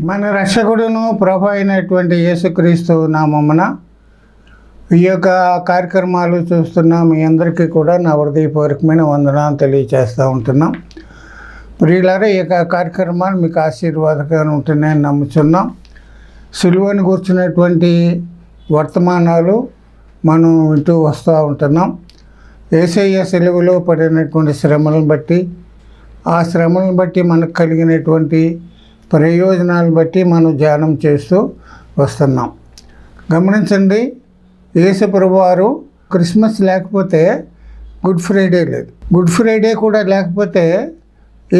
మన రక్షకుడును ప్రభు అయినటువంటి యేసుక్రీస్తు నామమున ఈ యొక్క కార్యక్రమాలు చూస్తున్న మీ అందరికీ కూడా నా హృదయపూర్వకమైన వందనాలు తెలియజేస్తూ ఉంటున్నాం. ప్రియులారా, ఈ యొక్క కార్యక్రమాలు మీకు ఆశీర్వాదకరంగా ఉంటున్నాయని నమ్ముతున్నాం. సిలువను కూర్చున్నటువంటి వర్తమానాలు మనం వింటూ వస్తూ ఉంటున్నాం. యేసయ్య సిలువలో పడినటువంటి శ్రమలను బట్టి, ఆ శ్రమలను బట్టి మనకు కలిగినటువంటి ప్రయోజనాలను బట్టి మనం ధ్యానం చేస్తూ వస్తున్నాం. గమనించండి, యేసు ప్రభువారు క్రిస్మస్ లేకపోతే గుడ్ ఫ్రైడే లేదు, గుడ్ ఫ్రైడే కూడా లేకపోతే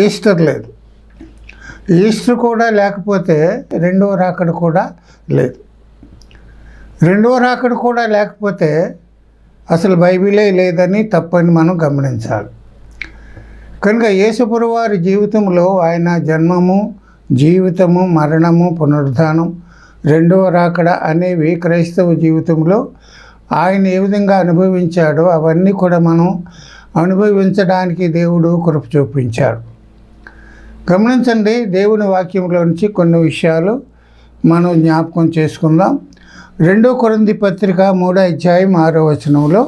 ఈస్టర్ లేదు, ఈస్టర్ కూడా లేకపోతే రెండవ రాకడ కూడా లేదు, రెండవ రాకడ కూడా లేకపోతే అసలు బైబిలే లేదని తప్పని మనం గమనించాలి. కనుక యేసు ప్రభువారి జీవితంలో ఆయన జన్మము, జీవితము, మరణము, పునరుద్ధానం, రెండవ రాకడ అనేవి క్రైస్తవ జీవితంలో ఆయన ఏ విధంగా అనుభవించాడో అవన్నీ కూడా మనం అనుభవించడానికి దేవుడు కృప చూపించాడు. గమనించండి, దేవుని వాక్యంలో నుంచి కొన్ని విషయాలు మనం జ్ఞాపకం చేసుకుందాం. 2 కొరింథీ పత్రిక 3వ అధ్యాయం 6వ వచనంలో,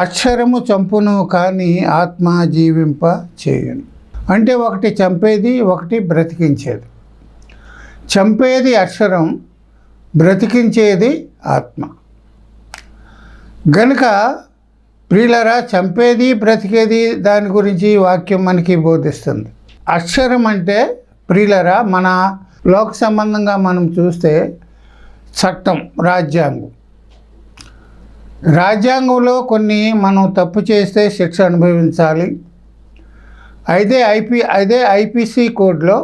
అక్షరము చంపును కానీ ఆత్మ జీవింప చేయును. అంటే ఒకటి చంపేది, ఒకటి బ్రతికించేది. చంపేది అక్షరం, బ్రతికించేది ఆత్మ. గనుక ప్రియులారా, చంపేది బ్రతికేది దాని గురించి వాక్యం మనకి బోధిస్తుంది. అక్షరం అంటే ప్రియులారా, మన లోక సంబంధంగా మనం చూస్తే చట్టం, రాజ్యాంగం. రాజ్యాంగంలో కొన్ని మనం తప్పు చేస్తే శిక్ష అనుభవించాలి. అదే ఐపీసీ కోడ్లో,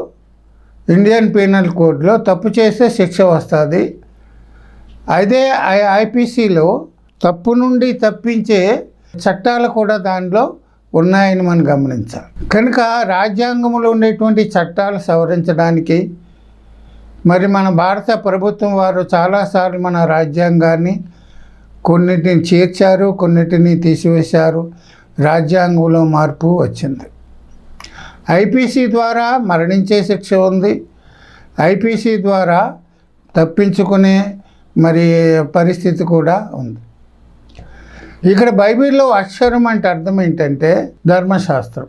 ఇండియన్ పీనల్ కోడ్లో తప్పు చేస్తే శిక్ష వస్తుంది. అదే ఐపీసీలో తప్పు నుండి తప్పించే చట్టాలు కూడా దానిలో ఉన్నాయని మనం గమనించాలి. కనుక రాజ్యాంగంలో ఉండేటువంటి చట్టాలు సవరించడానికి మరి మన భారత ప్రభుత్వం వారు చాలాసార్లు మన రాజ్యాంగాన్ని కొన్నిటిని చేర్చారు, కొన్నిటిని తీసివేశారు. రాజ్యాంగంలో మార్పు వచ్చింది. ఐపీసీ ద్వారా మరణించే శిక్ష ఉంది, ఐపీసీ ద్వారా తప్పించుకునే మరి పరిస్థితి కూడా ఉంది. ఇక్కడ బైబిల్లో అక్షరం అంటే అర్థం ఏంటంటే ధర్మశాస్త్రం.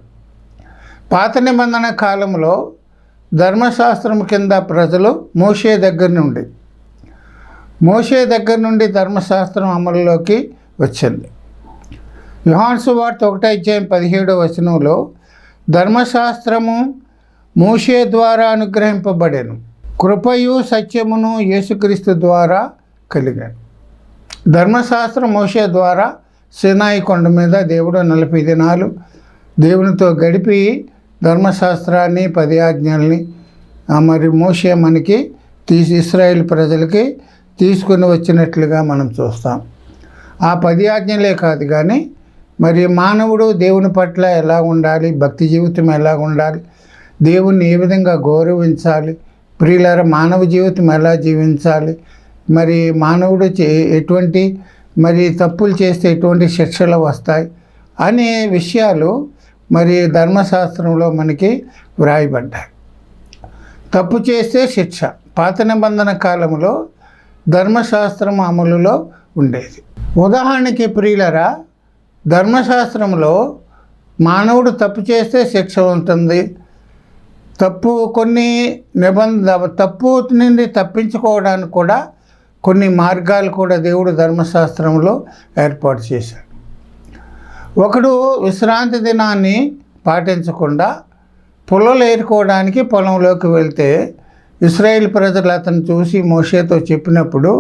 పాత నిబంధన కాలంలో ధర్మశాస్త్రం కింద ప్రజలు మోషే దగ్గర నుండి ధర్మశాస్త్రం అమలులోకి వచ్చింది. యోహాను సువార్త 1వ అధ్యాయం 17వ వచనంలో, ధర్మశాస్త్రము మోషే ద్వారా అనుగ్రహింపబడెను, కృపయు సత్యమును యేసుక్రీస్తు ద్వారా కలిగాను. ధర్మశాస్త్రం మోషే ద్వారా సినాయి కొండ మీద దేవుడు 40 దినాలు దేవునితో గడిపి ధర్మశాస్త్రాన్ని, 10 ఆజ్ఞల్ని మరి మోషే మనకి ఇశ్రాయేల్ ప్రజలకి తీసుకుని వచ్చినట్లుగా మనం చూస్తాం. ఆ 10 ఆజ్ఞలే కాదు కానీ మరి మానవుడు దేవుని పట్ల ఎలా ఉండాలి, భక్తి జీవితం ఎలా ఉండాలి, దేవుణ్ణి ఏ విధంగా గౌరవించాలి, ప్రియులారా మానవ జీవితం ఎలా జీవించాలి, మరి మానవుడు ఎటువంటి మరి తప్పులు చేస్తే ఎటువంటి శిక్షలు వస్తాయి అనే విషయాలు మరి ధర్మశాస్త్రంలో మనకి వ్రాయబడ్డాయి. తప్పు చేస్తే శిక్ష పాత నిబంధన కాలంలో ధర్మశాస్త్రం అమలులో ఉండేది. ఉదాహరణకి ప్రియులరా, ధర్మశాస్త్రంలో మానవుడు తప్పు చేస్తే శిక్ష ఉంటుంది. తప్పు నుండి తప్పించుకోవడానికి కూడా కొన్ని మార్గాలు కూడా దేవుడు ధర్మశాస్త్రంలో ఏర్పాటు చేశాడు. ఒకడు విశ్రాంతి దినాన్ని పాటించకుండా పొలాలు ఏరుకోవడానికి పొలంలోకి వెళ్తే ఇశ్రాయేల్ ప్రజలు అతను చూసి మోషేతో చెప్పినప్పుడు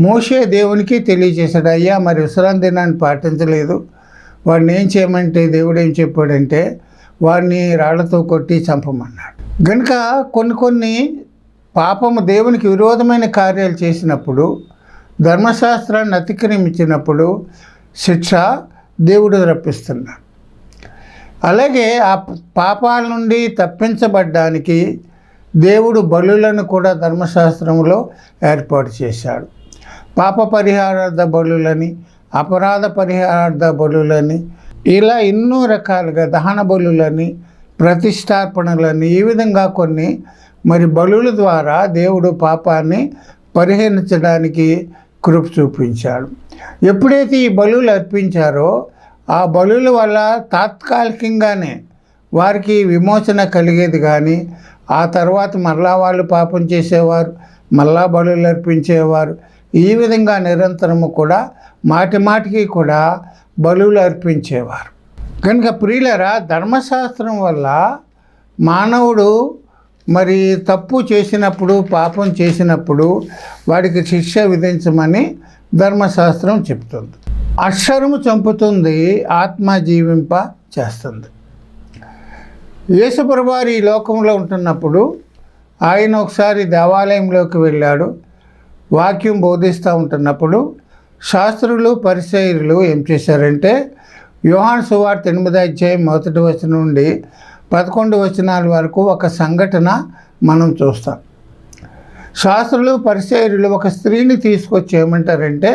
మోషే దేవునికి తెలియజేశాడు, అయ్యా మరి విశ్రాంతి దినాన్ని పాటించలేదు, వాడిని ఏం చేయమంటే దేవుడు ఏం చెప్పాడంటే వాడిని రాళ్లతో కొట్టి చంపమన్నాడు. కనుక కొన్ని పాపము దేవునికి విరోధమైన కార్యాలు చేసినప్పుడు, ధర్మశాస్త్రాన్ని అతిక్రమించినప్పుడు శిక్ష దేవుడు రప్పిస్తున్నాడు. అలాగే ఆ పాపాల నుండి తప్పించబడ్డానికి దేవుడు బలులను కూడా ధర్మశాస్త్రంలో ఏర్పాటు చేశాడు. పాప పరిహారార్థ బలులని, అపరాధ పరిహారార్థ బలులని, ఇలా ఎన్నో రకాలుగా దహన బలులని, ప్రతిష్టార్పణలని, ఈ విధంగా కొన్ని మరి బలుల ద్వారా దేవుడు పాపాన్ని పరిహరించడానికి కృప చూపించాడు. ఎప్పుడైతే ఈ బలులు అర్పించారో ఆ బలుల వల్ల తాత్కాలికంగానే వారికి విమోచన కలిగేది, కానీ ఆ తర్వాత మరలా వాళ్ళు పాపం చేసేవారు, మళ్ళా బలులు అర్పించేవారు. ఈ విధంగా నిరంతరము కూడా మాటి మాటికి కూడా బలులు అర్పించేవారు. కనుక ప్రియులారా, ధర్మశాస్త్రం వల్ల మానవుడు మరి తప్పు చేసినప్పుడు, పాపం చేసినప్పుడు వాడికి శిక్ష విధించమని ధర్మశాస్త్రం చెప్తుంది. అక్షరము చంపుతుంది, ఆత్మ జీవింప చేస్తుంది. యేసుప్రభువారు ఈ లోకంలో ఉంటున్నప్పుడు ఆయన ఒకసారి దేవాలయంలోకి వెళ్ళాడు. వాక్యం బోధిస్తూ ఉంటున్నప్పుడు శాస్త్రులు పరిసయ్యులు ఏం చేశారంటే, యోహాను సువార్త 8వ అధ్యాయం 1వ వచనం నుండి 11 వచనాల వరకు ఒక సంఘటన మనం చూస్తాం. శాస్త్రులు పరిసయ్యులు ఒక స్త్రీని తీసుకొచ్చి ఏమంటారంటే,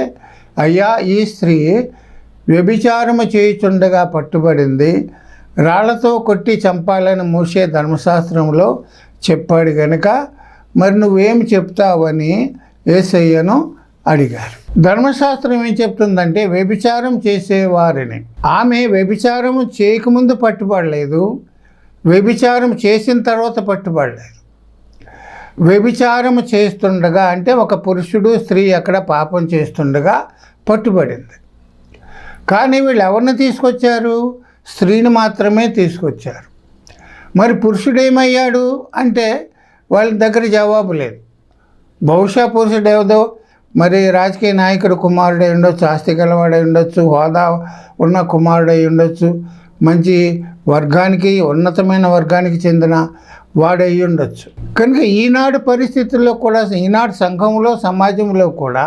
అయ్యా, ఈ స్త్రీ వ్యభిచారము చేయుచుండగా పట్టుబడింది, రాళ్లతో కొట్టి చంపాలని మోషే ధర్మశాస్త్రంలో చెప్పాడు గనుక మరి నువ్వేమి చెప్తావని యేసయ్యను అడిగారు. ధర్మశాస్త్రం ఏం చెప్తుందంటే, వ్యభిచారం చేసేవారిని, ఆమె వ్యభిచారం చేయకముందు పట్టుబడలేదు, వ్యభిచారం చేసిన తర్వాత పట్టుబడలేదు. వ్యభిచారం చేస్తుండగా అంటే ఒక పురుషుడు స్త్రీ అక్కడ పాపం చేస్తుండగా పట్టుబడింది. కానీ వీళ్ళు ఎవరిని తీసుకొచ్చారు? స్త్రీని మాత్రమే తీసుకొచ్చారు. మరి పురుషుడు ఏమయ్యాడు అంటే వాళ్ళ దగ్గర జవాబు లేదు. బహుశా పురుషుడు ఏదో మరి రాజకీయ నాయకుడు కుమారుడై ఉండొచ్చు, ఆస్తి గలవాడై ఉండొచ్చు, హోదా ఉన్న కుమారుడై ఉండొచ్చు, మంచి వర్గానికి, ఉన్నతమైన వర్గానికి చెందిన వాడై ఉండొచ్చు. కనుక ఈనాడు పరిస్థితుల్లో కూడా, ఈనాడు సంఘంలో, సమాజంలో కూడా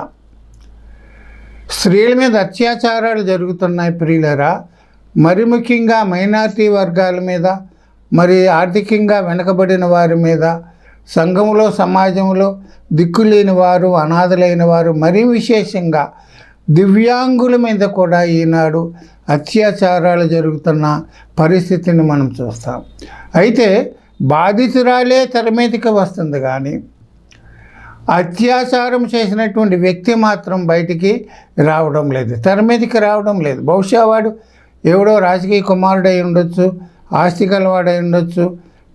స్త్రీల మీద అత్యాచారాలు జరుగుతున్నాయి ప్రియులరా. మరి ముఖ్యంగా మైనారిటీ వర్గాల మీద, మరి ఆర్థికంగా వెనుకబడిన వారి మీద, సంఘంలో, సమాజంలో దిక్కులేని వారు, అనాథలైన వారు, మరీ విశేషంగా దివ్యాంగుల మీద కూడా ఈనాడు అత్యాచారాలు జరుగుతున్న పరిస్థితిని మనం చూస్తాం. అయితే బాధితురాలే తెర మీదకి వస్తుంది, కానీ అత్యాచారం చేసినటువంటి వ్యక్తి మాత్రం బయటికి రావడం లేదు, తెర మీదకి రావడం లేదు. బహుశా వాడు ఎవడో రాజకీయ కుమారుడై ఉండొచ్చు, ఆస్తి గలవాడై ఉండొచ్చు,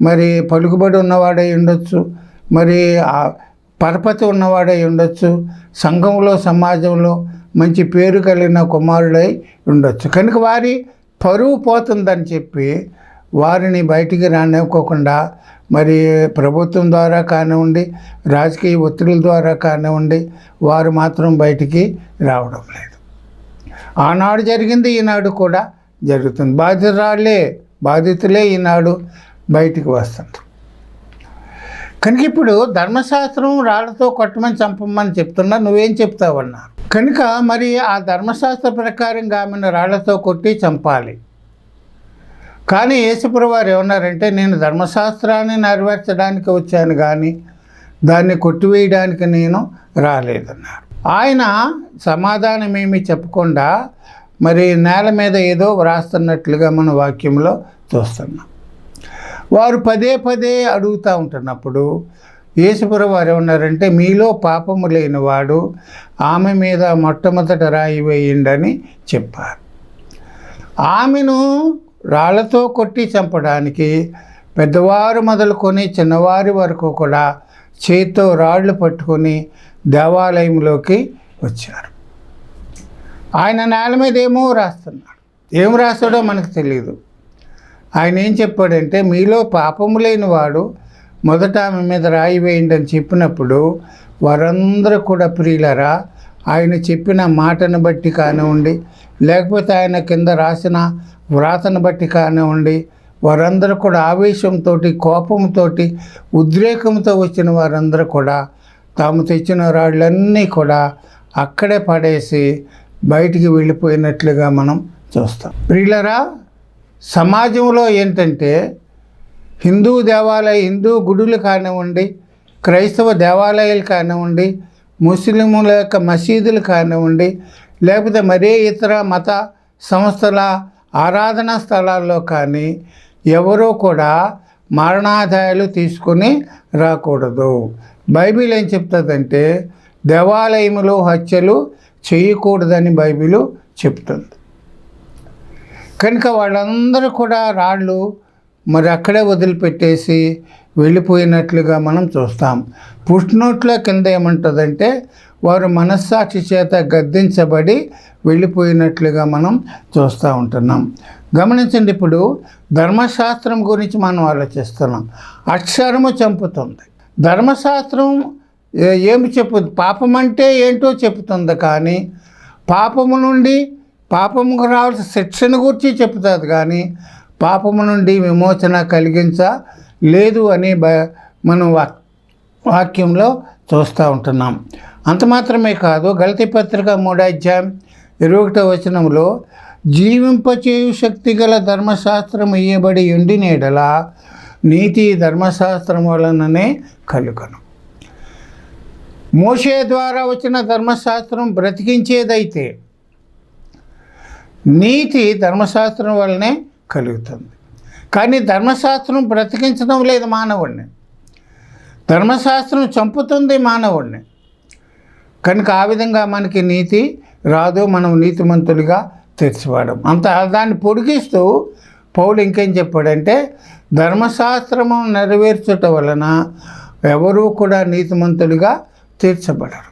మరి పలుకుబడి ఉన్నవాడై ఉండొచ్చు, మరి పరపతి ఉన్నవాడై ఉండొచ్చు, సంఘంలో, సమాజంలో మంచి పేరు కలిగిన కుమారుడై ఉండొచ్చు. కనుక వారి పరువు పోతుందని చెప్పి వారిని బయటికి రానివ్వకుండా మరి ప్రభుత్వం ద్వారా కానివ్వండి, రాజకీయ ఒత్తిడిల ద్వారా కానివ్వండి, వారు మాత్రం బయటికి రావడం లేదు. ఆనాడు జరిగింది, ఈనాడు కూడా జరుగుతుంది. బాధితులే ఈనాడు బయటికి వస్తుంది. కనుక ఇప్పుడు ధర్మశాస్త్రం రాళ్లతో కొట్టమని చంపమని చెప్తున్నా, నువ్వేం చెప్తావన్నారు. కనుక మరి ఆ ధర్మశాస్త్ర ప్రకారంగా ఆమెను రాళ్లతో కొట్టి చంపాలి. కానీ యేసుప్రభువు వారు ఏమన్నారంటే, నేను ధర్మశాస్త్రాన్ని నెరవేర్చడానికి వచ్చాను కానీ దాన్ని కొట్టివేయడానికి నేను రాలేదన్నారు. ఆయన సమాధానం ఏమీ చెప్పకుండా మరి నేల మీద ఏదో వ్రాస్తున్నట్లుగా మన వాక్యంలో చూస్తున్నాం. వారు పదే అడుగుతూ ఉంటున్నప్పుడు యేసుప్రభువు వారు ఏమన్నారంటే, మీలో పాపము లేనివాడు ఆమె మీద మొట్టమొదట రాయి వేయండని చెప్పారు. ఆమెను రాళ్లతో కొట్టి చంపడానికి పెద్దవారు మొదలుకొని చిన్నవారి వరకు కూడా చేత్తో రాళ్ళు పట్టుకొని దేవాలయంలోకి వచ్చారు. ఆయన నేల మీద ఏమో రాస్తున్నాడు, ఏం రాస్తాడో మనకు తెలియదు. ఆయన ఏం చెప్పాడంటే, మీలో పాపము లేనివాడు మొదట ఆమె మీద రాయి వేయండి అని చెప్పినప్పుడు వారందరూ కూడా ప్రియులరా, ఆయన చెప్పిన మాటను బట్టి కానివ్వండి, లేకపోతే ఆయన కింద రాసిన వ్రాతను బట్టి కానివ్వండి, వారందరూ కూడా ఆవేశంతో, కోపంతో, ఉద్రేకంతో వచ్చిన వారందరూ కూడా తాము తెచ్చిన రాళ్ళన్నీ కూడా అక్కడే పడేసి బయటికి వెళ్ళిపోయినట్లుగా మనం చూస్తాం. ప్రియులరా, సమాజంలో ఏంటంటే హిందూ గుడులు కానివ్వండి, క్రైస్తవ దేవాలయాలు కానివ్వండి, ముస్లిముల యొక్క మసీదులు కానివ్వండి, లేకపోతే మరే ఇతర మత సంస్థల ఆరాధనా స్థలాల్లో కానీ ఎవరో కూడా మరణాదాయాలు తీసుకొని రాకూడదు. బైబిల్ ఏం చెప్తుందంటే దేవాలయములో హత్యలు చేయకూడదని బైబిల్ చెప్తుంది. కనుక వాళ్ళందరూ కూడా రాళ్ళు మరి అక్కడే వదిలిపెట్టేసి వెళ్ళిపోయినట్లుగా మనం చూస్తాం. పుట్టినోట్ల కింద ఏమంటుందంటే వారు మనస్సాక్షి చేత గద్దించబడి వెళ్ళిపోయినట్లుగా మనం చూస్తూ ఉంటున్నాం. గమనించండి, ఇప్పుడు ధర్మశాస్త్రం గురించి మనం ఆలోచిస్తున్నాం. అక్షరము చంపుతుంది. ధర్మశాస్త్రం ఏమి చెప్పుతుంది? పాపం అంటే ఏంటో చెప్తుంది, కానీ పాపము నుండి పాపముకు రావాల్సిన శిక్షను గురించి చెప్తుంది, కానీ పాపము నుండి విమోచన కలిగించలేదు అని మనం వాక్యంలో చూస్తూ ఉంటున్నాం. అంత మాత్రమే కాదు, గలతీ పత్రిక 3:21 జీవింపచేయు శక్తి గల ధర్మశాస్త్రం ఇయ్యబడి ఉండిన యెడల నీతి ధర్మశాస్త్రం వలననే కలుగును. మోషే ద్వారా వచ్చిన ధర్మశాస్త్రం బ్రతికించేదైతే నీతి ధర్మశాస్త్రం వల్లనే కలుగుతుంది. కానీ ధర్మశాస్త్రం బ్రతికించడం లేదు మానవుడిని. ధర్మశాస్త్రం చంపుతుంది మానవుడిని. కనుక ఆ విధంగా మనకి నీతి రాదు, మనం నీతిమంతులుగా తెచ్చివాడం. దాన్ని పొడిగిస్తూ పౌలు ఇంకేం చెప్పాడంటే ధర్మశాస్త్రము నెరవేర్చుట వలన ఎవరూ కూడా నీతిమంతులుగా తీర్చబడరు.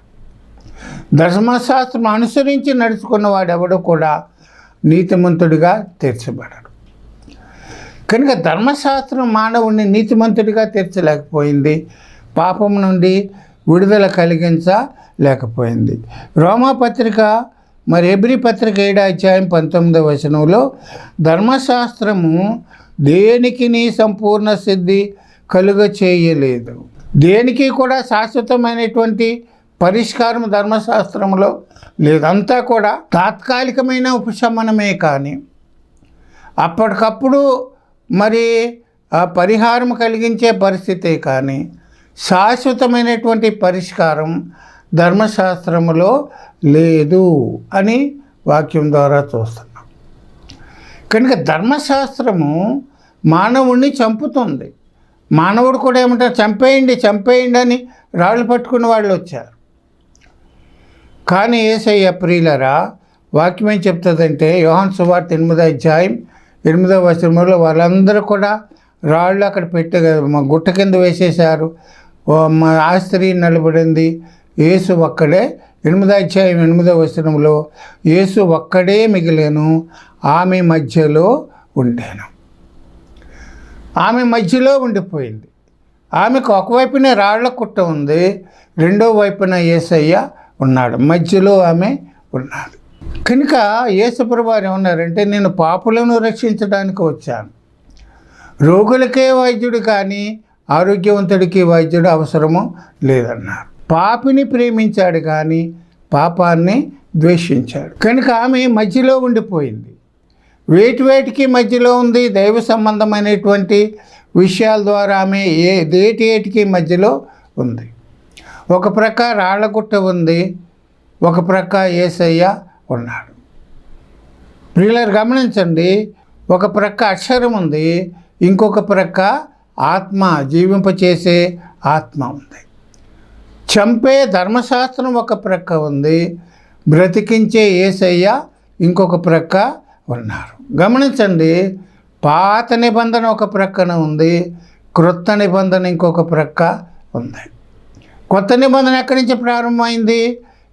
ధర్మశాస్త్రం అనుసరించి నడుచుకున్న వాడెవడూ కూడా నీతిమంతుడిగా తీర్చబడరు. కనుక ధర్మశాస్త్రం మానవుడిని నీతిమంతుడిగా తీర్చలేకపోయింది, పాపం నుండి విడుదల కలిగించలేకపోయింది. రోమాపత్రిక మరి హెబ్రీ పత్రిక 7:19 ధర్మశాస్త్రము దేనికి నీ సంపూర్ణ సిద్ధి కలుగ చేయలేదు. దేనికి కూడా శాశ్వతమైనటువంటి పరిష్కారం ధర్మశాస్త్రంలో లేదు. అంతా కూడా తాత్కాలికమైన ఉపశమనమే, కానీ అప్పటికప్పుడు మరి ఆ పరిహారం కలిగించే పరిస్థితే, కానీ శాశ్వతమైనటువంటి పరిష్కారం ధర్మశాస్త్రములో లేదు అని వాక్యం ద్వారా చూస్తున్నాం. కనుక ధర్మశాస్త్రము మానవుణ్ణి చంపుతుంది. మానవుడు కూడా ఏమంటారు, చంపేయండి చంపేయండి అని రాళ్ళు పట్టుకున్న వాళ్ళు వచ్చారు. కానీ యేసయ్య ప్రియులరా వాక్యం ఏం చెప్తుందంటే యోహాను సువార్త 8:8 వాళ్ళందరూ కూడా రాళ్ళు అక్కడ పెట్టి గుట్ట కింద వేసేశారు. ఆ స్త్రీ నిలబడింది, యేసు ఒక్కడే. 8:8 యేసు ఒక్కడే మిగిలేను, ఆమె మధ్యలో ఉండేను. ఆమె మధ్యలో ఉండిపోయింది. ఆమెకు ఒకవైపునే రాళ్ల కుట్ట ఉంది, రెండో వైపున యేసయ్య ఉన్నాడు, మధ్యలో ఆమె ఉన్నాడు. కనుక యేసుప్రభువు వారు ఏమన్నారంటే నేను పాపులను రక్షించడానికి వచ్చాను, రోగులకే వైద్యుడు కానీ ఆరోగ్యవంతుడికి వైద్యుడు అవసరము లేదన్నారు. పాపిని ప్రేమించాడు కానీ పాపాన్ని ద్వేషించాడు. కనుక ఆమె మధ్యలో ఉండిపోయింది. వేటికి మధ్యలో ఉంది, దైవ సంబంధమైనటువంటి విషయాల ద్వారా ఆమె ఏటికి మధ్యలో ఉంది. ఒక ప్రక్క రాళ్ళగుట్ట ఉంది, ఒక ప్రక్క యేసయ్య ఉన్నాడు. ప్రియులారా గమనించండి, ఒక ప్రక్క అక్షరం ఉంది, ఇంకొక ప్రక్క ఆత్మ, జీవింపచేసే ఆత్మ ఉంది. చంపే ధర్మశాస్త్రం ఒక ప్రక్క ఉంది, బ్రతికించే యేసయ్య ఇంకొక ప్రక్క ఉన్నారు. గమనించండి, పాత నిబంధన ఒక ప్రక్కన ఉంది, క్రొత్త నిబంధన ఇంకొక ప్రక్క ఉంది. కొత్త నిబంధన ఎక్కడి నుంచి ప్రారంభమైంది?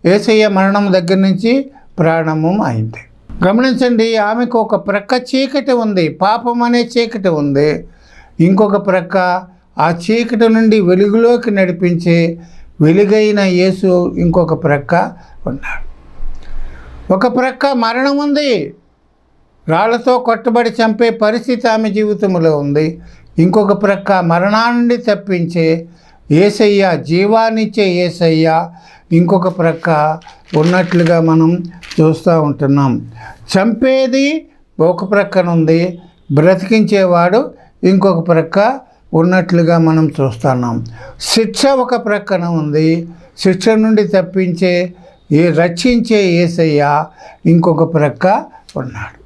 యేసయ్య మరణం దగ్గర నుంచి ప్రారంభం అయింది. గమనించండి, ఆమెకు ఒక ప్రక్క చీకటి ఉంది, పాపం అనే చీకటి ఉంది. ఇంకొక ప్రక్క ఆ చీకటి నుండి వెలుగులోకి నడిపించే వెలుగైన యేసు ఇంకొక ప్రక్క ఉన్నాడు. ఒక ప్రక్క మరణం ఉంది, రాళ్లతో కొట్టబడి చంపే పరిస్థితి ఆమె జీవితంలో ఉంది. ఇంకొక ప్రక్క మరణా నుండి తప్పించే యేసయ్య, జీవాన్నిచ్చే యేసయ్య ఇంకొక ప్రక్క ఉన్నట్లుగా మనం చూస్తూ ఉంటున్నాం. చంపేది ఒక ప్రక్కన ఉంది, బ్రతికించేవాడు ఇంకొక ప్రక్క ఉన్నట్లుగా మనం చూస్తున్నాం. శిక్ష ఒక ప్రక్కన ఉంది, శిక్ష నుండి తప్పించే రక్షించే యేసయ్య ఇంకొక ప్రక్క ఉన్నాడు.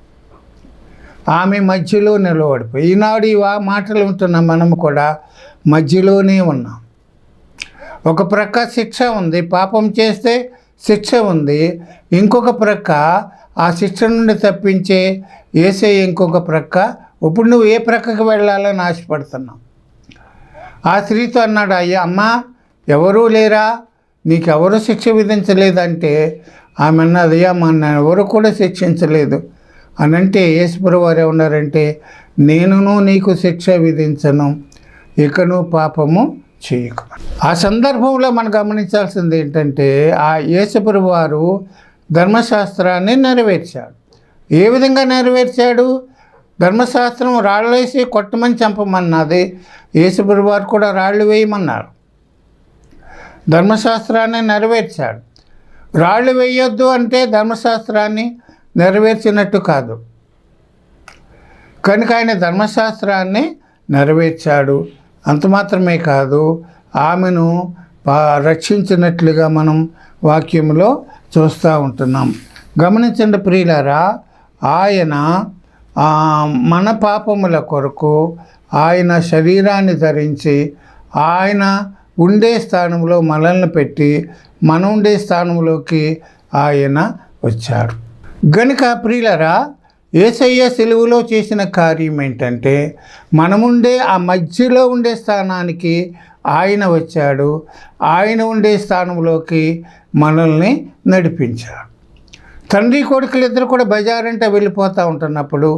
ఆమె మధ్యలో నిలబడిపోయి, ఈనాడు ఈ మాటలు ఉంటున్న మనం కూడా మధ్యలోనే ఉన్నాం. ఒక ప్రక్క శిక్ష ఉంది, పాపం చేస్తే శిక్ష ఉంది. ఇంకొక ప్రక్క ఆ శిక్ష నుండి తప్పించే యేసయ్య ఇంకొక ప్రక్క. ఇప్పుడు నువ్వు ఏ ప్రక్కకి వెళ్ళాలని ఆశపడుతున్నావు? ఆ స్త్రీతో అన్నాడు, అయ్యా అమ్మా ఎవరూ లేరా, నీకెవరు శిక్ష విధించలేదంటే ఆమె అన్నది, అయ్యా మన ఎవరు కూడా శిక్షించలేదు అని అంటే యేసుప్రభువు వారు ఏమన్నారంటే, నేనును నీకు శిక్ష విధించను, ఇకను పాపము చేయకు. ఆ సందర్భంలో మనం గమనించాల్సింది ఏంటంటే, ఆ యేసుప్రభువు వారు ధర్మశాస్త్రాన్ని నెరవేర్చాడు. ఏ విధంగా నెరవేర్చాడు? ధర్మశాస్త్రం రాళ్ళు వేసి కొట్టమని చంపమన్నది, యేసుప్రభువు వారు కూడా రాళ్ళు వేయమన్నారు. ధర్మశాస్త్రాన్ని నెరవేర్చాడు. రాళ్ళు వేయొద్దు అంటే ధర్మశాస్త్రాన్ని నెరవేర్చినట్టు కాదు. కనుక ఆయన ధర్మశాస్త్రాన్ని నెరవేర్చాడు. అంత మాత్రమే కాదు, ఆమెను రక్షించినట్లుగా మనం వాక్యంలో చూస్తూ ఉంటున్నాం. గమనించండి ప్రియులారా, ఆయన మన పాపముల కొరకు ఆయన శరీరాన్ని ధరించి ఆయన ఉండే స్థానంలో మనల్ని పెట్టి మన ఉండే స్థానంలోకి ఆయన వచ్చాడు. గనుక ప్రియులారా, యేసయ్య సిలువలో చేసిన కార్యం ఏంటంటే, మనముండే ఆ మధ్యలో ఉండే స్థానానికి ఆయన వచ్చాడు. ఆయన ఉండే స్థానంలోకి మనల్ని నడిపించాడు. తండ్రి కొడుకులు ఇద్దరు కూడా బజారంటే వెళ్ళిపోతూ ఉంటున్నప్పుడు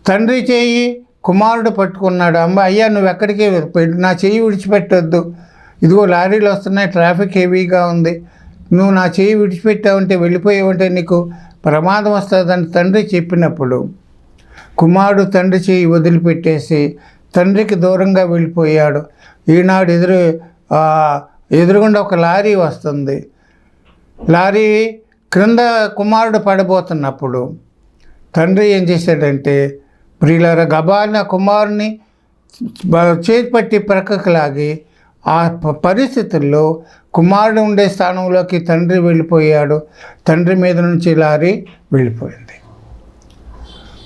తండ్రి చేయి కుమారుడు పట్టుకున్నాడు. అమ్మ అయ్యా నువ్వు ఎక్కడికి నా చేయి విడిచిపెట్టొద్దు, ఇదిగో లారీలు వస్తున్నాయి, ట్రాఫిక్ హెవీగా ఉంది, నువ్వు నా చేయి విడిచిపెట్టావంటే వెళ్ళిపోయావంటే నీకు ప్రమాదం వస్తుందని తండ్రి చెప్పినప్పుడు కుమారుడు తండ్రి చేయి వదిలిపెట్టేసి తండ్రికి దూరంగా వెళ్ళిపోయాడు. ఈనాడు ఎదురుగుండా ఒక లారీ వస్తుంది. లారీ క్రింద కుమారుడు పడబోతున్నప్పుడు తండ్రి ఏం చేశాడంటే, ప్రియులారా, గబాలిన కుమారుని చేతి పట్టి ప్రక్కకు లాగి ఆ పరిస్థితుల్లో కుమారుడు ఉండే స్థానంలోకి తండ్రి వెళ్ళిపోయాడు. తండ్రి మీద నుంచి లారీ వెళ్ళిపోయింది.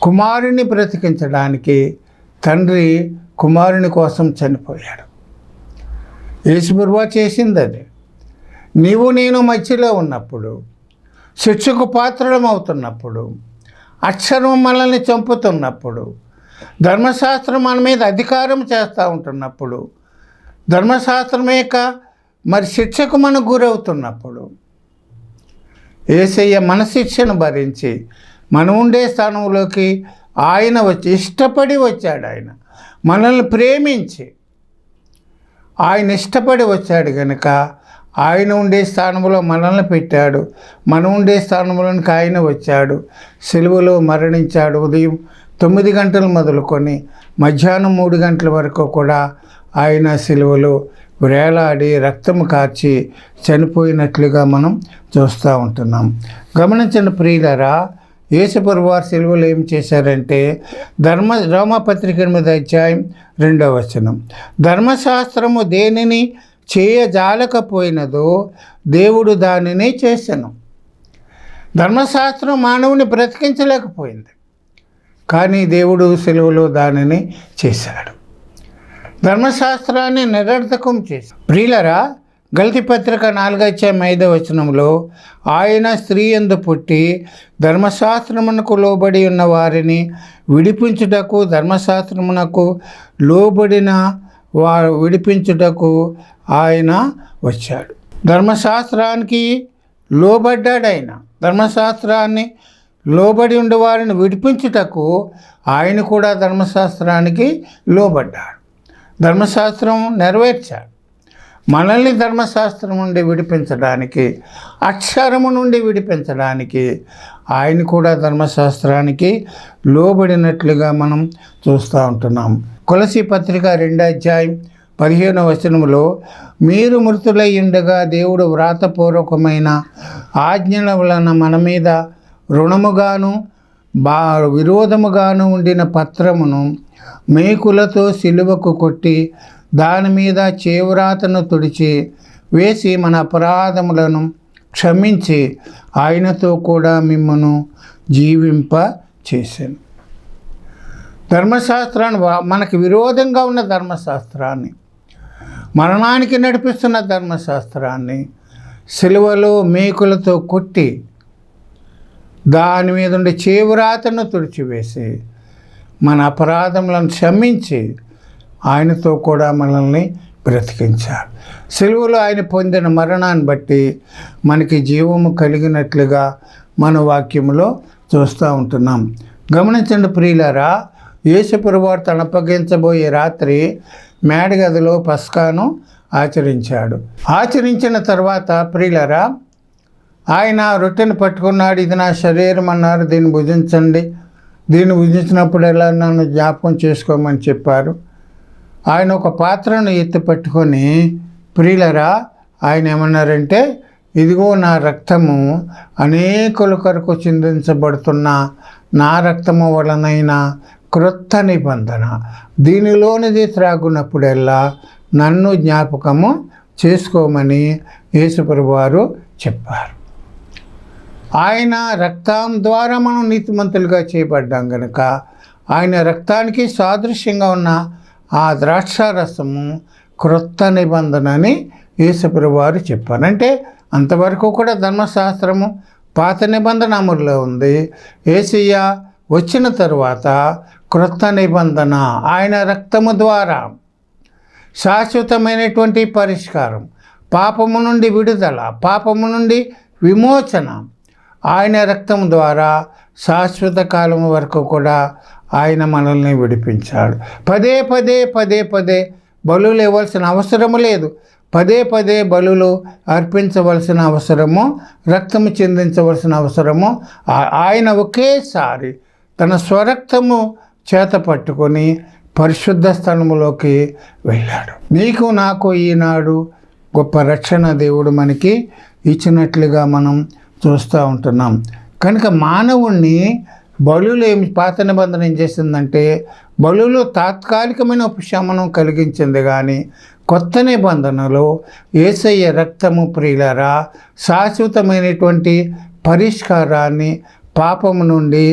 కుమారుని బ్రతికించడానికి తండ్రి కుమారుని కోసం చనిపోయాడు. యేసుప్రభువు చేసింది అది. నీవు నేను మధ్యలో ఉన్నప్పుడు, శిక్షకు పాత్రలం అవుతున్నప్పుడు, అక్షరం మనల్ని చంపుతున్నప్పుడు, ధర్మశాస్త్రం మన మీద అధికారం చేస్తూ ఉంటున్నప్పుడు, ధర్మశాస్త్రం యొక్క మరి శిక్షకు మనం గురవుతున్నప్పుడు యేసయ్య మన శిక్షను భరించి మనం ఉండే స్థానంలోకి ఆయన వచ్చి ఇష్టపడి వచ్చాడు. ఆయన మనల్ని ప్రేమించి ఆయన ఇష్టపడి వచ్చాడు కనుక ఆయన ఉండే స్థానంలో మనల్ని పెట్టాడు. మనం ఉండే స్థానంలోనికి ఆయన వచ్చాడు. సిలువలో మరణించాడు. ఉదయం 9 గంటలు మొదలుకొని మధ్యాహ్నం 3 గంటల వరకు కూడా ఆయన సిలువలో వేలాడి రక్తము కార్చి చనిపోయినట్లుగా మనం చూస్తూ ఉంటున్నాం. గమనించిన ప్రియులారా, యేసుప్రభువు వారు సిలువలో ఏం చేశారంటే, రోమపత్రిక 8వ అధ్యాయం 2వ వచనం, ధర్మశాస్త్రము దేనిని చేయజాలకపోయినదో దేవుడు దానిని చేసెను. ధర్మశాస్త్రం మానవుని బ్రతికించలేకపోయింది, కానీ దేవుడు సిలువలో దానిని చేశాడు. ధర్మశాస్త్రాన్ని నిరర్థకం చేసి ప్రియులరా, గలతీ పత్రిక 4వ అధ్యాయం 5వ వచనంలో ఆయన స్త్రీ యందు పుట్టి ధర్మశాస్త్రమునకు లోబడి ఉన్న వారిని విడిపించుటకు, ధర్మశాస్త్రమునకు లోబడిన విడిపించుటకు ఆయన వచ్చాడు. ధర్మశాస్త్రానికి లోబడ్డాడు. ఆయన ధర్మశాస్త్రాన్ని లోబడి ఉండే వారిని విడిపించుటకు ఆయన కూడా ధర్మశాస్త్రానికి లోబడ్డాడు. ధర్మశాస్త్రం నెరవేర్చాడు. మనల్ని ధర్మశాస్త్రం నుండి విడిపించడానికి, అక్షరము నుండి విడిపించడానికి ఆయన కూడా ధర్మశాస్త్రానికి లోబడినట్లుగా మనం చూస్తూ ఉంటున్నాం. కొలసీ పత్రిక 2వ అధ్యాయం 15వ వచనంలో, మీరు మృతులై ఉండగా దేవుడు వ్రాతపూర్వకమైన ఆజ్ఞల వలన మన మీద రుణముగాను విరోధముగాను ఉండిన పత్రమును మేకులతో సిలువకు కొట్టి దాని మీద చేవ్రాతను తుడిచి వేసి మన అపరాధములను క్షమించి ఆయనతో కూడా మిమ్మను జీవింప చేశాను. ధర్మశాస్త్రాన్ని మనకు విరోధంగా ఉన్న ధర్మశాస్త్రాన్ని, మరణానికి నడిపిస్తున్న ధర్మశాస్త్రాన్ని సిలువలో మేకులతో కొట్టి దాని మీద ఉండే చేవురాతను తుడిచివేసి మన అపరాధములను క్షమించి ఆయనతో కూడా మనల్ని బ్రతికించాడు. సిలువలో ఆయన పొందిన మరణాన్ని బట్టి మనకి జీవము కలిగినట్లుగా మన వాక్యంలో చూస్తూ ఉంటున్నాం. గమనించండి ప్రియులారా, యేసుప్రభువు తను అప్పగించబోయే రాత్రి మేడగదిలో పస్కాను ఆచరించాడు. ఆచరించిన తర్వాత ప్రియులారా, ఆయన రొట్టెను పట్టుకున్నాడు. ఇది నా శరీరం అన్నారు, దీన్ని భుజించండి, దీన్ని భుజించినప్పుడల్లా నన్ను జ్ఞాపకం చేసుకోమని చెప్పారు. ఆయన ఒక పాత్రను ఎత్తి పట్టుకొని ప్రియులరా ఆయన ఏమన్నారంటే, ఇదిగో నా రక్తము అనేకుల కొరకు చిందించబడుతున్న నా రక్తము వలనైన క్రొత్త నిబంధన, దీనిలోనిది త్రాగునప్పుడల్లా నన్ను జ్ఞాపకము చేసుకోమని యేసుప్రభువారు చెప్పారు. ఆయన రక్తం ద్వారా మనం నీతిమంతులుగా చేయబడ్డాం కనుక ఆయన రక్తానికి సాదృశ్యంగా ఉన్న ఆ ద్రాక్షారసము క్రొత్త నిబంధన అని యేసుప్రభువారు చెప్పారు. అంటే అంతవరకు కూడా ధర్మశాస్త్రము పాత నిబంధన అమలులో ఉంది. యేసయ్య వచ్చిన తరువాత క్రొత్త నిబంధన ఆయన రక్తము ద్వారా శాశ్వతమైనటువంటి పరిష్కారం, పాపము నుండి విడుదల, పాపము నుండి విమోచన ఆయన రక్తం ద్వారా శాశ్వత కాలం వరకు కూడా ఆయన మనల్ని విడిపించాడు. పదే పదే పదే పదే బలులు ఇవ్వాల్సిన అవసరము లేదు. పదే పదే బలులు అర్పించవలసిన అవసరము, రక్తము చిందించవలసిన అవసరము ఆయన ఒకేసారి తన స్వరక్తము చేత పట్టుకొని పరిశుద్ధ స్థలములోకి వెళ్ళాడు. నీకు నాకు ఈనాడు గొప్ప రక్షణ దేవుడు మనకి ఇచ్చినట్లుగా మనం చూస్తూ ఉంటున్నాం. కనుక మానవుణ్ణి బలులు ఏమి పాత నిబంధన ఏం చేసిందంటే బలులు తాత్కాలికమైన ఉపశమనం కలిగించింది, కానీ కొత్త నిబంధనలో యేసయ్య రక్తము ప్రియులారా శాశ్వతమైనటువంటి పరిష్కారాన్ని, పాపము నుండి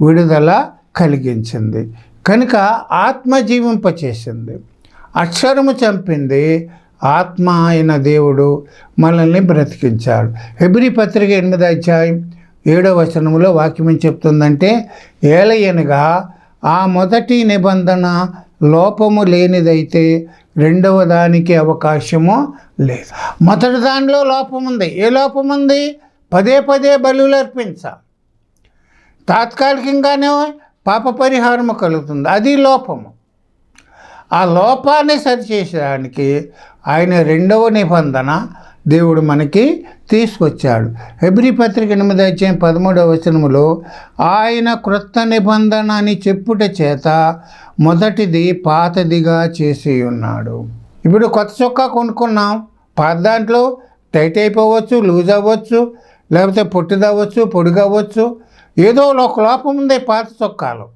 విడుదల కలిగించింది. కనుక ఆత్మ జీవింపచేసింది, అక్షరము చంపింది, ఆత్మ అయిన దేవుడు మనల్ని బ్రతికించాడు. హెబ్రీ పత్రిక 8వ అధ్యాయం 7వ వచనంలో వాక్యం ఏం చెప్తుందంటే, ఏలయనగా ఆ మొదటి నిబంధన లోపము లేనిదైతే రెండవ దానికి అవకాశము లేదు. మొదటి దానిలో లోపం ఉంది. ఏ లోపం ఉంది? పదే పదే బలులు అర్పించాలి, తాత్కాలికంగానే పాప పరిహారము కలుగుతుంది, అది లోపము. ఆ లోపాన్ని సరిచేయడానికి ఆయన రెండవ నిబంధన దేవుడు మనకి తీసుకొచ్చాడు. హెబ్రీ పత్రిక 8వ అధ్యాయం 13వ వచనములో ఆయన క్రొత్త నిబంధన అని చెప్పుట చేత మొదటిది పాతదిగా చేసి ఉన్నాడు. ఇప్పుడు కొత్త చొక్కా కొనుక్కున్నాం, పాత దాంట్లో టైట్ అయిపోవచ్చు, లూజ్ అవ్వచ్చు, లేకపోతే పొట్టిదవ్వచ్చు, పొడిగవ్వచ్చు, ఏదో ఒక లోపం ఉంది పాత చొక్కాలో.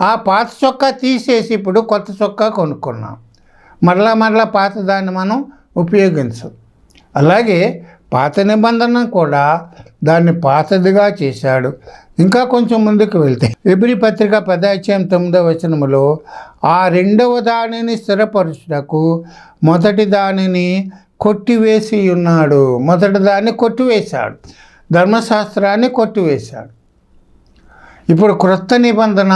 ఆ పాత చొక్కా తీసేసి ఇప్పుడు కొత్త చొక్కా కొనుక్కున్నాం, మరలా పాత దాన్ని మనం ఉపయోగించం. అలాగే పాత నిబంధన కూడా దాన్ని పాతదిగా చేశాడు. ఇంకా కొంచెం ముందుకు వెళ్తే హెబ్రీ పత్రిక 10వ అధ్యాయం 9వ వచనములో ఆ రెండవ దానిని స్థిరపరచుటకు మొదటి దానిని కొట్టివేసి ఉన్నాడు. మొదటి దాన్ని కొట్టివేశాడు, ధర్మశాస్త్రాన్ని కొట్టివేశాడు. ఇప్పుడు క్రొత్త నిబంధన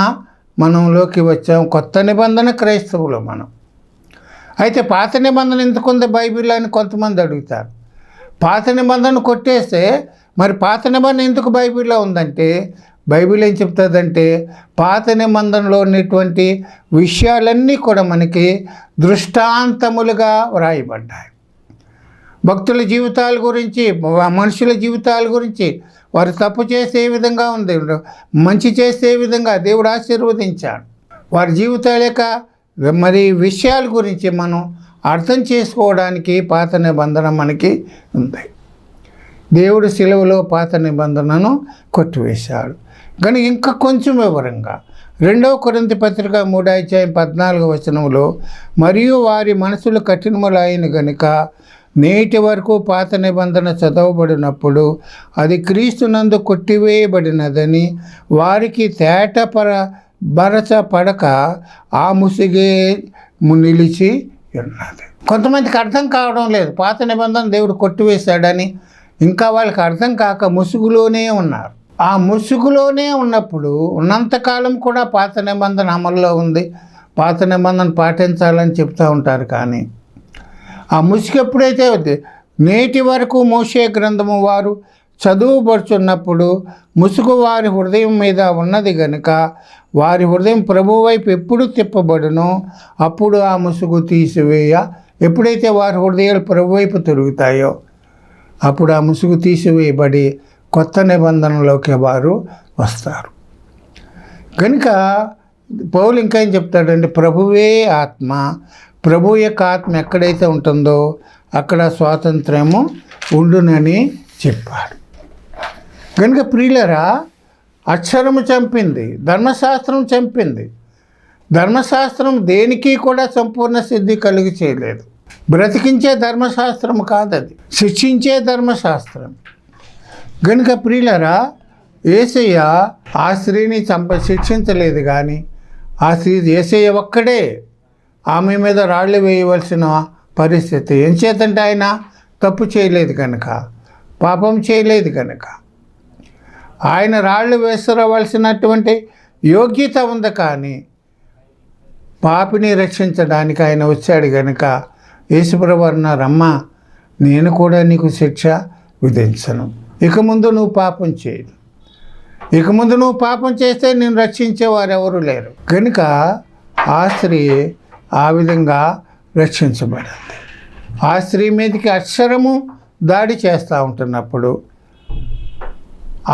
మనంలోకి వచ్చాం. కొత్త నిబంధన క్రైస్తవులు మనం. అయితే పాత నిబంధన ఎందుకుంది బైబిల్లో అని కొంతమంది అడుగుతారు. పాత నిబంధన కొట్టేస్తే మరి పాత నిబంధన ఎందుకు బైబిల్లో ఉందంటే, బైబిల్ ఏం చెప్తుందంటే పాత నిబంధనలో ఉన్నటువంటి విషయాలన్నీ కూడా మనకి దృష్టాంతములుగా వ్రాయబడ్డాయి. భక్తుల జీవితాల గురించి, మనుషుల జీవితాల గురించి, వారు తప్పు చేస్తే ఏ విధంగా ఉంది, మంచి చేస్తే ఏ విధంగా దేవుడు ఆశీర్వదించాడు, వారి జీవితాల యొక్క మరి విషయాల గురించి మనం అర్థం చేసుకోవడానికి పాత నిబంధన మనకి ఉంది. దేవుడు సిలువలో పాత నిబంధనను కొట్టివేశాడు. కానీ ఇంకా కొంచెం వివరంగా 2వ కొరింథీ పత్రిక 3వ అధ్యాయం 14వ వచనంలో మరియు వారి మనసులు కఠినములైన గనుక నేటి వరకు పాత నిబంధన చదవబడినప్పుడు అది క్రీస్తునందు కొట్టివేయబడినదని వారికి తేటపర బరచ పడక ఆ ముసిగే నిలిచి ఉన్నది. కొంతమందికి అర్థం కావడం లేదు, పాత నిబంధన దేవుడు కొట్టివేశాడని. ఇంకా వాళ్ళకి అర్థం కాక ముసుగులోనే ఉన్నారు. ఆ ముసుగులోనే ఉన్నప్పుడు ఉన్నంతకాలం కూడా పాత నిబంధన అమల్లో ఉంది, పాత నిబంధన పాటించాలని చెప్తూ ఉంటారు. కానీ ఆ ముసుగు ఎప్పుడైతే నేటి వరకు మోషే గ్రంథము వారు చదువుబడుచున్నప్పుడు ముసుగు వారి హృదయం మీద ఉన్నది గనుక వారి హృదయం ప్రభు వైపు ఎప్పుడు తిప్పబడునో అప్పుడు ఆ ముసుగు తీసివేయ. ఎప్పుడైతే వారి హృదయాలు ప్రభు వైపు తిరుగుతాయో అప్పుడు ఆ ముసుగు తీసివేయబడి కొత్త నిబంధనలోకి వారు వస్తారు. కనుక పౌలు ఇంకా ఏం చెప్తాడంటే, ప్రభువే ఆత్మ, ప్రభు యొక్క ఆత్మ ఎక్కడైతే ఉంటుందో అక్కడ స్వాతంత్ర్యము ఉండునని చెప్పాడు. కనుక ప్రియులరా, అక్షరము చంపింది, ధర్మశాస్త్రం చంపింది. ధర్మశాస్త్రం దేనికి కూడా సంపూర్ణ సిద్ధి కలిగి చేయలేదు. బ్రతికించే ధర్మశాస్త్రం కాదది, శిక్షించే ధర్మశాస్త్రం. కనుక ప్రియులరా, యేసయ్య ఆ స్త్రీని శిక్షించలేదు. కానీ ఆ స్త్రీ యేసయ్య ఒక్కడే ఆమె మీద రాళ్ళు వేయవలసిన పరిస్థితి. ఏం చేతంటే ఆయన తప్పు చేయలేదు కనుక, పాపం చేయలేదు కనుక ఆయన రాళ్ళు వేసరవలసినటువంటి యోగ్యత ఉంది. కానీ పాపిని రక్షించడానికి ఆయన వచ్చాడు కనుక యేసుప్రభు అన్నారమ్మా, నేను కూడా నీకు శిక్ష విధించను. ఇక ముందు నువ్వు పాపం చేయదు. ఇక ముందు నువ్వు పాపం చేస్తే నేను రక్షించేవారు ఎవరు లేరు. కనుక ఆ స్త్రీ ఆ విధంగా రక్షించబడింది. ఆ స్త్రీ మీదకి అక్షరము దాడి చేస్తూ ఉంటున్నప్పుడు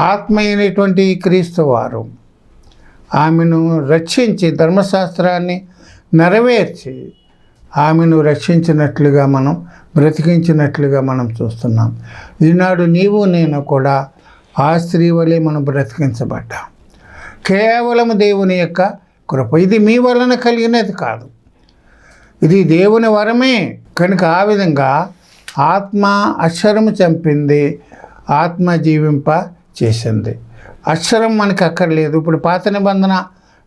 ఆత్మ అయినటువంటి క్రీస్తు వారు ఆమెను రక్షించి ధర్మశాస్త్రాన్ని నెరవేర్చి ఆమెను రక్షించినట్లుగా మనం బ్రతికించినట్లుగా మనం చూస్తున్నాం. ఈనాడు నీవు నేను కూడా ఆ స్త్రీ వలె మనం బ్రతికించబడ్డాం. కేవలం దేవుని యొక్క కృప. ఇది మీ వలన కలిగినది కాదు, ఇది దేవుని వరమే. కనుక ఆ విధంగా ఆత్మ అక్షరము చంపింది, ఆత్మ జీవింప చేసింది. అక్షరం మనకు అక్కర్లేదు. ఇప్పుడు పాత నిబంధన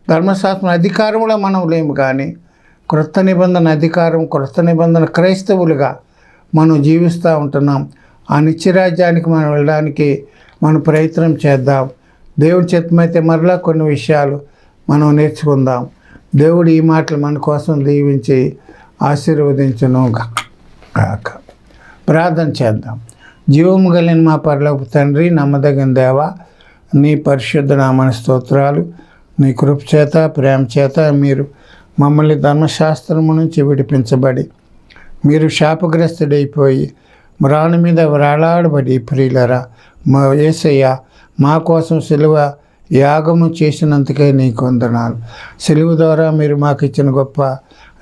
ధర్మశాస్త్రం అధికారంలో మనం లేము. కానీ క్రొత్త నిబంధన అధికారం, క్రొత్త నిబంధన క్రైస్తవులుగా మనం జీవిస్తూ ఉంటున్నాం. ఆ నిత్యరాజ్యానికి మనం వెళ్ళడానికి మనం ప్రయత్నం చేద్దాం. దేవుడి చిత్తమైతే మరలా కొన్ని విషయాలు మనం నేర్చుకుందాం. దేవుడు ఈ మాటలు మన కోసం దీవించి ఆశీర్వదించును గాక. ప్రార్థన చేద్దాం. జీవము కలిగిన మా పరలోకపు తండ్రి, నమ్మదగిన దేవా, నీ పరిశుద్ధ నామని స్తోత్రాలు. నీ కృప చేత, ప్రేమ చేత మీరు మమ్మల్ని ధర్మశాస్త్రము నుంచి విడిపించబడి మీరు శాపగ్రస్తుడైపోయి మ్రాణి మీద వ్రాలాడబడి ప్రియులరా మా యేసయ్య మా కోసం సిలువ యాగము చేసినందుకే నీకు వందనాలు. సిలువ ద్వారా మీరు మాకు ఇచ్చిన గొప్ప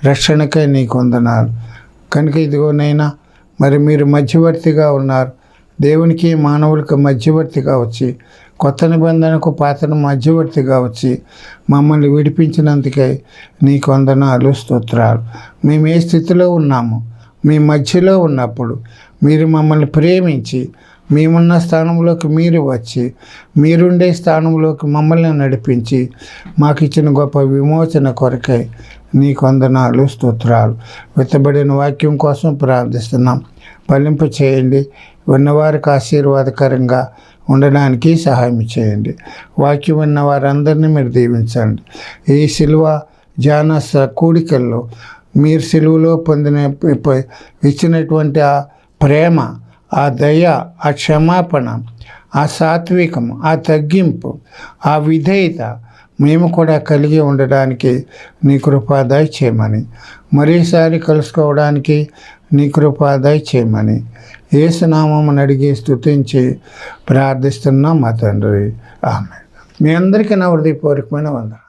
రక్షణకై నీకు వందనాలు. కనుక ఇదిగోనైనా మరి మీరు మధ్యవర్తిగా ఉన్నారు. దేవునికి మానవులకు మధ్యవర్తిగా వచ్చి, కొత్త నిబంధనకు పాతను మధ్యవర్తిగా వచ్చి మమ్మల్ని విడిపించినందుకే నీకు వందనాలు, స్తోత్రాలు. మేము ఏ స్థితిలో ఉన్నాము, మీ మధ్యలో ఉన్నప్పుడు మీరు మమ్మల్ని ప్రేమించి మేమున్న స్థానంలోకి మీరు వచ్చి మీరుండే స్థానంలోకి మమ్మల్ని నడిపించి మాకు ఇచ్చిన గొప్ప విమోచన కొరకై నీకు వందనాలు, స్తోత్రాలు. వెత్తబడిన వాక్యం కోసం ప్రార్థిస్తున్నాం. ఫలింప చేయండి. విన్నవారికి ఆశీర్వాదకరంగా ఉండడానికి సహాయం చేయండి. వాక్యం విన్న వారందరినీ మీరు దీవించండి. ఈ సిలువ జానస కూడికల్లో మీరు సిలువలో పొందిన ఇచ్చినటువంటి ఆ ప్రేమ, ఆ దయ, ఆ క్షమాపణ, ఆ సాత్వికం, ఆ తగ్గింపు, ఆ విధేయత మేము కూడా కలిగి ఉండడానికి నీ కృప దయచేయమని, మరోసారి కలుసుకోవడానికి నీ కృప దయచేయమని యేసు నామమున అడిగి స్తుతించి ప్రార్థిస్తున్నాం మా తండ్రి. ఆమేన్. మీ అందరికీ నా హృదయపూర్వకమైన వందనాలు.